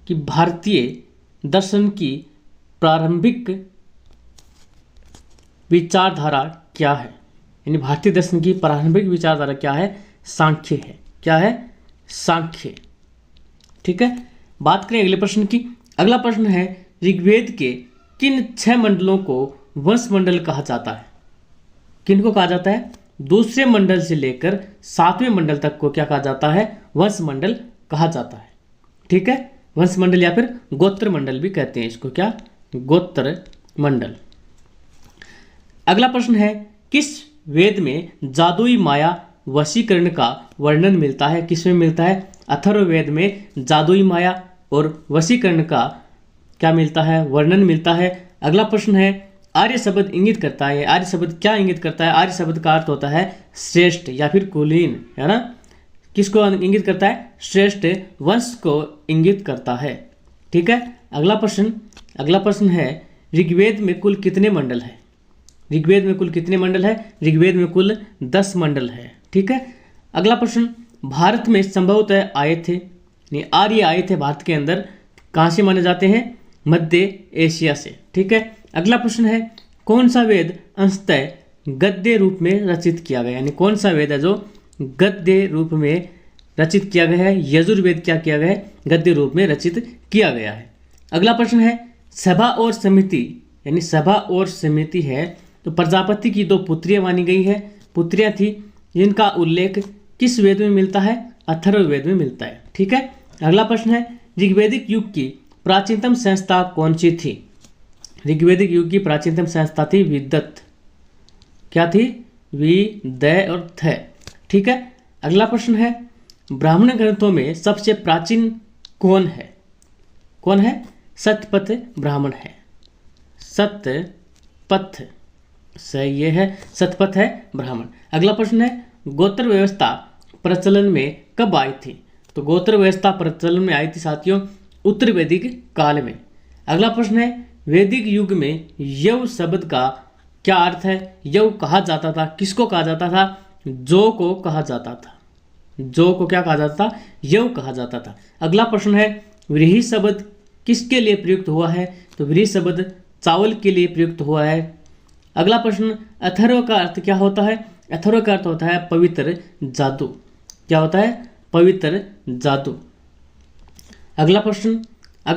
कि भारतीय दर्शन की प्रारंभिक विचारधारा क्या है। यानी भारतीय दर्शन की प्रारंभिक विचारधारा क्या है? सांख्य है। क्या है? सांख्य। ठीक है। बात करें अगले प्रश्न की। अगला प्रश्न है, ऋग्वेद के किन 6 मंडलों को वंश मंडल कहा जाता है? किनको कहा जाता है? दूसरे मंडल से लेकर 7वें मंडल तक को क्या कहा जाता है? वंश मंडल कहा जाता है। ठीक है। वंश मंडल या फिर गोत्र मंडल भी कहते हैं इसको। क्या? गोत्र मंडल। अगला प्रश्न है, किस वेद में जादुई माया वशीकरण का वर्णन मिलता है? किसमें मिलता है? अथर्ववेद में जादुई माया और वशीकरण का क्या मिलता है? वर्णन मिलता है। अगला प्रश्न है, आर्य शब्द इंगित करता है। आर्य शब्द क्या इंगित करता है? आर्य शब्द का अर्थ होता है श्रेष्ठ या फिर कुलीन, है ना। किसको इंगित करता है? श्रेष्ठ वंश को इंगित करता है। ठीक है। अगला प्रश्न है, ऋग्वेद में कुल कितने मंडल है? ऋग्वेद में कुल कितने मंडल है? ऋग्वेद में कुल 10 मंडल है। ठीक है। अगला प्रश्न, भारत में संभवतः आए थे, आर्य आए थे भारत के अंदर, कहाँ से माने जाते हैं? मध्य एशिया से। ठीक है। अगला प्रश्न है, कौन सा वेद अंशतः गद्य रूप में रचित किया गया? यानी कौन सा वेद है जो गद्य रूप में रचित किया गया है? यजुर्वेद क्या किया गया है? गद्य रूप में रचित किया गया है। अगला प्रश्न है, सभा और समिति, यानी सभा और समिति है तो प्रजापति की 2 पुत्रियां मानी गई है, पुत्रियां थी, जिनका उल्लेख किस वेद में मिलता है? अथर्ववेद में मिलता है। ठीक है। अगला प्रश्न है, ऋग्वैदिक युग की प्राचीनतम संस्था कौन सी थी? ऋग्वैदिक युग की प्राचीनतम संस्था थी विदत। क्या थी? विदय और थ। ठीक है। अगला प्रश्न है, ब्राह्मण ग्रंथों में सबसे प्राचीन कौन है? कौन है? सतपथ ब्राह्मण है। सतपथ सही ये है, सतपथ है ब्राह्मण। अगला प्रश्न है, गोत्र व्यवस्था प्रचलन में कब आई थी? तो गोत्र व्यवस्था प्रचलन में आई थी साथियों उत्तर वैदिक काल में। अगला प्रश्न है, वैदिक युग में यव शब्द का क्या अर्थ है? यव कहा जाता था, किसको कहा जाता था? जो को कहा जाता था। जो को क्या कहा जाता था? यव कहा जाता था। अगला प्रश्न है, व्रीहि शब्द किसके लिए प्रयुक्त हुआ है? तो व्रीहि शब्द चावल के लिए प्रयुक्त हुआ है। अगला प्रश्न, अथर्व का अर्थ क्या होता है? अथर्व का अर्थ होता है पवित्र जादू। क्या होता है? पवित्र जादू। अगला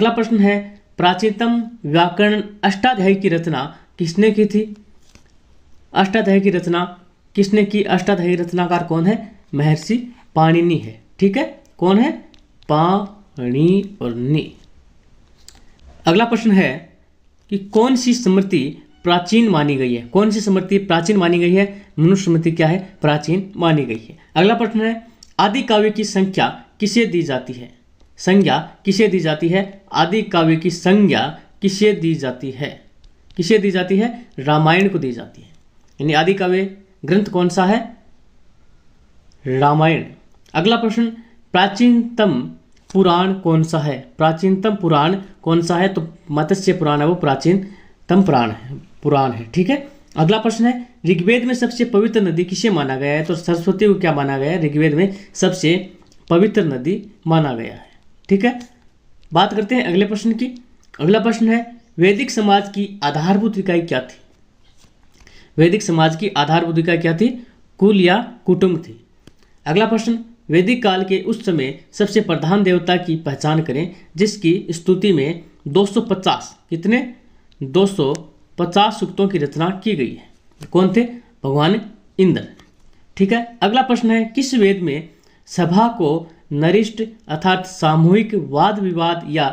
प्रश्न है, प्राचीनतम व्याकरण अष्टाध्यायी की रचना किसने की थी? अष्टाध्यायी की रचना किसने की? अष्टाध्यायी रचनाकार कौन है? महर्षि पाणिनि है। ठीक है। कौन है? पाणि और नि। अगला प्रश्न है कि कौन सी स्मृति प्राचीन मानी गई है? कौन सी स्मृति प्राचीन मानी गई है? मनुस्मृति स्मृति क्या है? प्राचीन मानी गई है। अगला प्रश्न है, आदि काव्य की संख्या किसे दी जाती है? संज्ञा किसे दी जाती है? आदि काव्य की संज्ञा किसे दी जाती है? किसे दी जाती है? रामायण को दी जाती है। यानी आदि काव्य ग्रंथ कौन सा है? रामायण। अगला प्रश्न, प्राचीनतम पुराण कौन सा है? प्राचीनतम पुराण कौन सा है? तो मत्स्य पुराण है, वो प्राचीनतम पुराण है। ठीक है। अगला प्रश्न है, ऋग्वेद में सबसे पवित्र नदी किसे माना गया है? तो सरस्वती को क्या माना गया है? ऋग्वेद में सबसे पवित्र नदी माना गया है। ठीक है। बात करते हैं अगले प्रश्न की। अगला प्रश्न है, वैदिक समाज की आधारभूत इकाई क्या थी? वैदिक समाज की आधारभूत इकाई क्या थी? कुल या कुटुंब थी। अगला प्रश्न, वैदिक काल के उस समय सबसे प्रधान देवता की पहचान करें जिसकी स्तुति में 250 कितने? 250 सूक्तों की रचना की गई है। कौन थे? भगवान इंद्र। ठीक है। अगला प्रश्न है, किस वेद में सभा को नरिष्ट अर्थात सामूहिक वाद विवाद या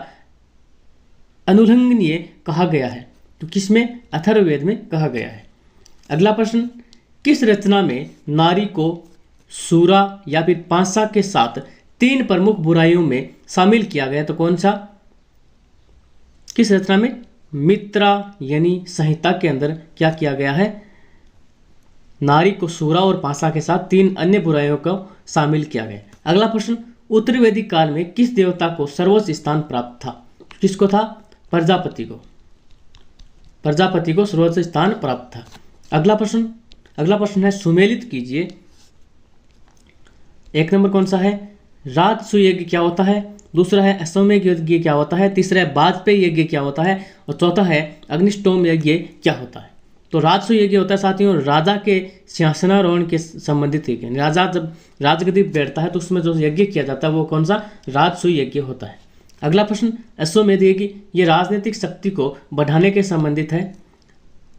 अनुल्लंघनीय कहा गया है? तो किसमें? अथर्ववेद में कहा गया है। अगला प्रश्न, किस रचना में नारी को सूरा या फिर पांसा के साथ 3 प्रमुख बुराइयों में शामिल किया गया? तो कौन सा? किस रचना में? मित्रा यानी संहिता के अंदर क्या किया गया है? नारी को सूरा और पांसा के साथ 3 अन्य बुराइयों को शामिल किया गया। अगला प्रश्न, उत्तर वैदिक काल में किस देवता को सर्वोच्च स्थान प्राप्त था? किसको था? प्रजापति को। प्रजापति को सर्वोच्च स्थान प्राप्त था। अगला प्रश्न है, सुमेलित कीजिए। 1 नंबर कौन सा है? राजसूय यज्ञ क्या होता है? दूसरा है अश्वमेध यज्ञ क्या होता है, तीसरा है वाजपेयी यज्ञ क्या होता है, और चौथा है अग्निष्टोम यज्ञ क्या होता है। तो राजसूय यज्ञ होता है साथियों राजा के सिंहासनारोहण के संबंधित यज्ञ। राजा जब राजगद्दी पर बैठता है तो उसमें जो यज्ञ किया जाता है वो कौन सा, राजसूय यज्ञ होता है। अगला प्रश्न, अश्वमेध यज्ञ ये राजनीतिक शक्ति को बढ़ाने के संबंधित है।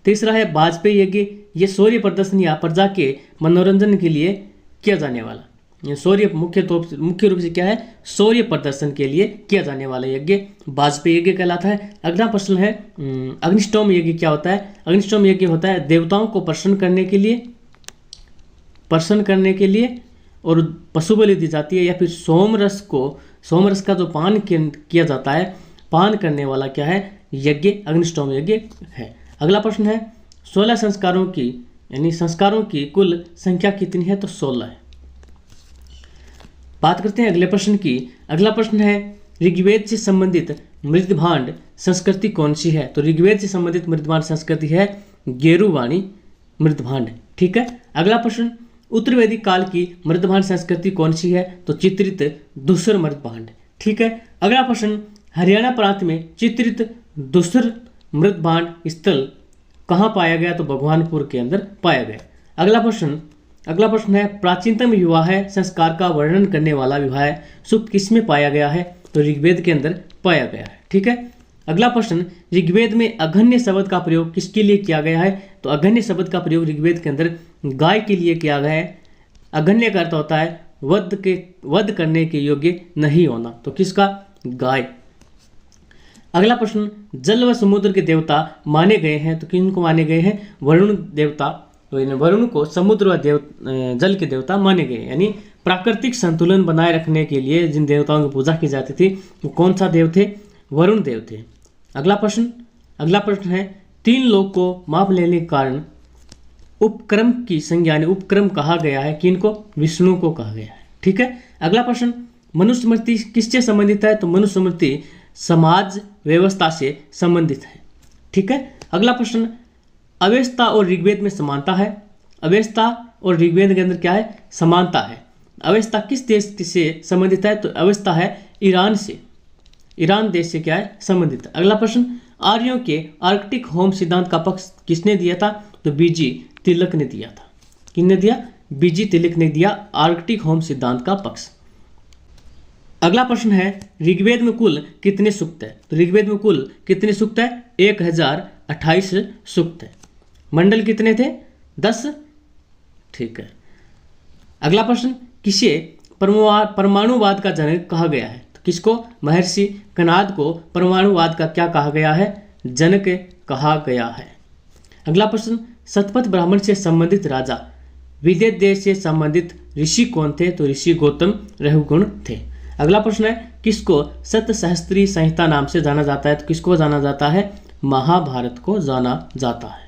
तीसरा है वाजपेयी यज्ञ, ये सूर्य प्रदर्शन या प्रजा के मनोरंजन के लिए किया जाने वाला, सूर्य मुख्य रूप से क्या है, सूर्य प्रदर्शन के लिए किया जाने वाला यज्ञ वाजपेयी यज्ञ कहलाता है। अगला प्रश्न है अग्निष्टोम यज्ञ क्या होता है। अग्निष्टोम यज्ञ होता है देवताओं को प्रसन्न करने के लिए और पशु बलि दी जाती है, या फिर सोमरस का जो पान किया जाता है, पान करने वाला क्या है, यज्ञ अग्निष्टोम यज्ञ है। अगला प्रश्न है 16 संस्कारों की कुल संख्या कितनी है, तो 16 है। बात करते हैं अगले प्रश्न की। अगला प्रश्न है ऋग्वेद से संबंधित मृदभांड संस्कृति कौन सी है, तो ऋग्वेद से संबंधित मृदभांड संस्कृति है गेरुवाणी मृदभांड। ठीक है। अगला प्रश्न, उत्तर वैदिक काल की मृदभांड संस्कृति कौन सी है, तो चित्रित धूसर मृदभांड। ठीक है। अगला प्रश्न, हरियाणा प्रांत में चित्रित धूसर मृदभांड स्थल कहाँ पाया गया, तो भगवानपुर के अंदर पाया गया। अगला प्रश्न है प्राचीनतम विवाह संस्कार का वर्णन करने वाला विवाह सूक्त किसमें पाया गया है, तो ऋग्वेद के अंदर पाया गया है। ठीक है। अगला प्रश्न, ऋग्वेद में अघन्य शब्द का प्रयोग किसके लिए किया गया है, तो अघन्य शब्द का प्रयोग ऋग्वेद के अंदर गाय के लिए किया गया है। अघन्य का अर्थ होता है वध करने के योग्य नहीं होना, तो किसका, गाय। अगला प्रश्न, जल व समुद्र के देवता माने गए हैं, तो किनको माने गए हैं, वरुण देवता। तो वरुण को समुद्र व जल के देवता माने गए, यानी प्राकृतिक संतुलन बनाए रखने के लिए जिन देवताओं की पूजा की जाती थी वो कौन सा देव थे, वरुण देव थे। अगला प्रश्न है 3 लोग को माप लेने के कारण उपक्रम की संज्ञा ने उपक्रम कहा गया है, किनको, विष्णु को कहा गया है। ठीक है। अगला प्रश्न, मनुस्मृति किससे संबंधित है, तो मनुस्मृति समाज व्यवस्था से संबंधित है। ठीक है। अगला प्रश्न, अवेस्ता और ऋग्वेद में समानता है। अवेस्ता और ऋग्वेद के अंदर क्या है, समानता है। अवेस्ता किस देश से संबंधित है, तो अवेस्ता है ईरान देश से क्या है, संबंधित है। अगला प्रश्न, आर्यों के आर्कटिक होम सिद्धांत का पक्ष किसने दिया था, तो बीजी तिलक ने दिया था। किसने दिया, बीजी तिलक ने दिया आर्कटिक होम सिद्धांत का पक्ष। अगला प्रश्न है ऋग्वेद में कुल कितने सूक्त है, तो ऋग्वेद में कुल कितने सूक्त है, 1028 सूक्त है। मंडल कितने थे, 10। ठीक है। अगला प्रश्न, किसे परमाणुवाद का जनक कहा गया है, तो किसको, महर्षि कणाद को परमाणुवाद का क्या कहा गया है, जनक कहा गया है। अगला प्रश्न, शतपथ ब्राह्मण से संबंधित राजा विदेह देश से संबंधित ऋषि कौन थे, तो ऋषि गौतम रघुगुण थे। अगला प्रश्न है किसको सतसहस्त्री संहिता नाम से जाना जाता है, तो किसको जाना जाता है, महाभारत को जाना जाता है।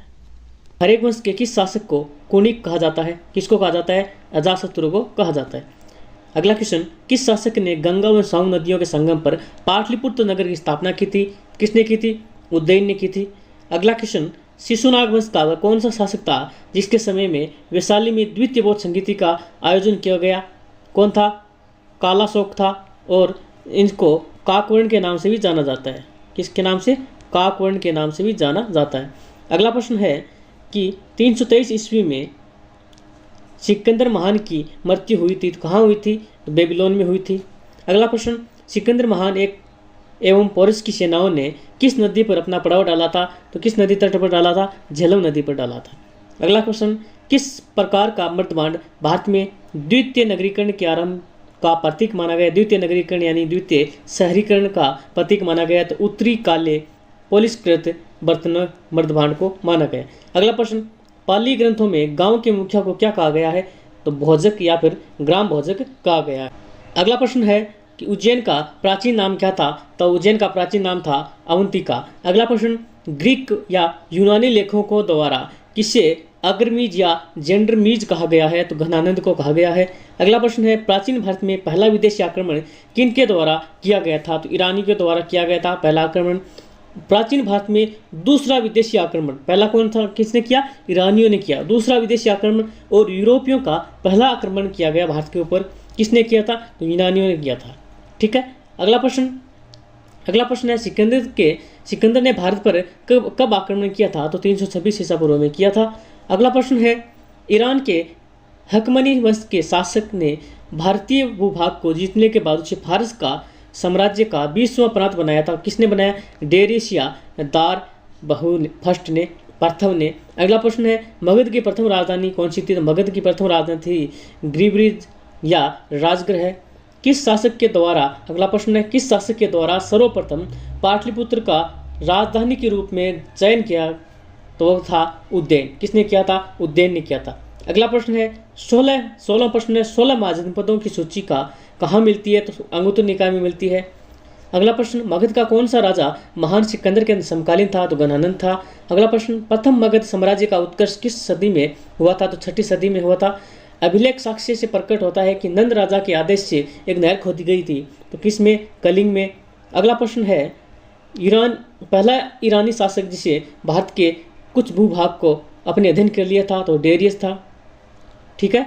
हरेक वंश के किस शासक को कुणिक कहा जाता है, किसको कहा जाता है, अजातशत्रु को कहा जाता है। अगला क्वेश्चन, किस शासक ने गंगा व साउन नदियों के संगम पर पाटलिपुत्र नगर की स्थापना की थी, किसने की थी, उज्जैन ने की थी। अगला क्वेश्चन, शिशुनाग वंश का वह कौन सा शासक था जिसके समय में वैशाली में द्वितीय बौद्ध संगीति का आयोजन किया गया, कौन था, कालाशोक था, और इनको काकवर्ण के नाम से भी जाना जाता है। किसके नाम से, काकवर्ण के नाम से भी जाना जाता है। अगला प्रश्न है कि 323 ईस्वी में सिकंदर महान की मृत्यु हुई थी, तो कहाँ हुई थी, तो बेबीलोन में हुई थी। अगला प्रश्न, सिकंदर महान एवं पोरस की सेनाओं ने किस नदी पर अपना पड़ाव डाला था, तो किस नदी तट पर डाला था, झेलम नदी पर डाला था। अगला क्वेश्चन, किस प्रकार का मृदभांड भारत में द्वितीय नगरीकरण के आरंभ का प्रतीक माना गया, द्वितीय नगरीकरण यानी द्वितीय शहरीकरण का प्रतीक माना गया, तो उत्तरी काले पोलिसकृत बर्तन मृदभांड को माना गया। अगला प्रश्न, पाली ग्रंथों में गांव के मुखिया को क्या कहा गया है, तो भोजक या फिर ग्राम भोजक कहा गया है। अगला प्रश्न है कि उज्जैन का प्राचीन नाम क्या था, तो उज्जैन का प्राचीन नाम था अवंतिका। अगला प्रश्न, ग्रीक या यूनानी लेखकों द्वारा किसे अग्रमीज या जेंडरमीज कहा गया है, तो घनानंद को कहा गया है। अगला प्रश्न है प्राचीन भारत में पहला विदेशी आक्रमण किनके द्वारा किया गया था, तो ईरानी के द्वारा किया गया था पहला आक्रमण। प्राचीन भारत में दूसरा विदेशी आक्रमण पहला कौन था, किसने किया, ईरानियों ने किया। दूसरा विदेशी आक्रमण और यूरोपियों का पहला आक्रमण किया गया भारत के ऊपर, किसने किया था, तो यूनानियों ने किया था। ठीक है। अगला प्रश्न है सिकंदर ने भारत पर कब आक्रमण किया था? तो 326 ईसा पूर्व में किया था। अगला प्रश्न है ईरान के हकमनी वंश के शासक ने भारतीय भूभाग को जीतने के बाद उसे फारस का साम्राज्य का 20वां प्रांत बनाया था। किसने बनाया? डेरियस या दार बहु फर्स्ट ने, प्रथम ने। अगला प्रश्न है मगध की प्रथम राजधानी कौन सी थी? तो मगध की प्रथम राजधानी थी ग्रीब्रिज या राजगृह। किस शासक के द्वारा, अगला प्रश्न है किस शासक के द्वारा सर्वप्रथम पाटलिपुत्र का राजधानी के रूप में चयन किया? तो वो था उज्जैन। किसने किया था? उज्जैन ने किया था। अगला प्रश्न है 16वां प्रश्न है 16 महाजनपदों की सूची कहाँ मिलती है? तो अंगुत्तर निकाय में मिलती है। अगला प्रश्न मगध का कौन सा राजा महान सिकंदर के समकालीन था? तो गणानंद था। अगला प्रश्न प्रथम मगध साम्राज्य का उत्कर्ष किस सदी में हुआ था? तो 6ठी सदी में हुआ था। अभिलेख साक्ष्य से प्रकट होता है कि नंद राजा के आदेश से एक नहर खोदी गई थी। तो किस में? कलिंग में। अगला प्रश्न है पहला ईरानी शासक जिसे भारत के कुछ भूभाग को अपने अधीन कर लिया था? तो डेरियस था। ठीक है।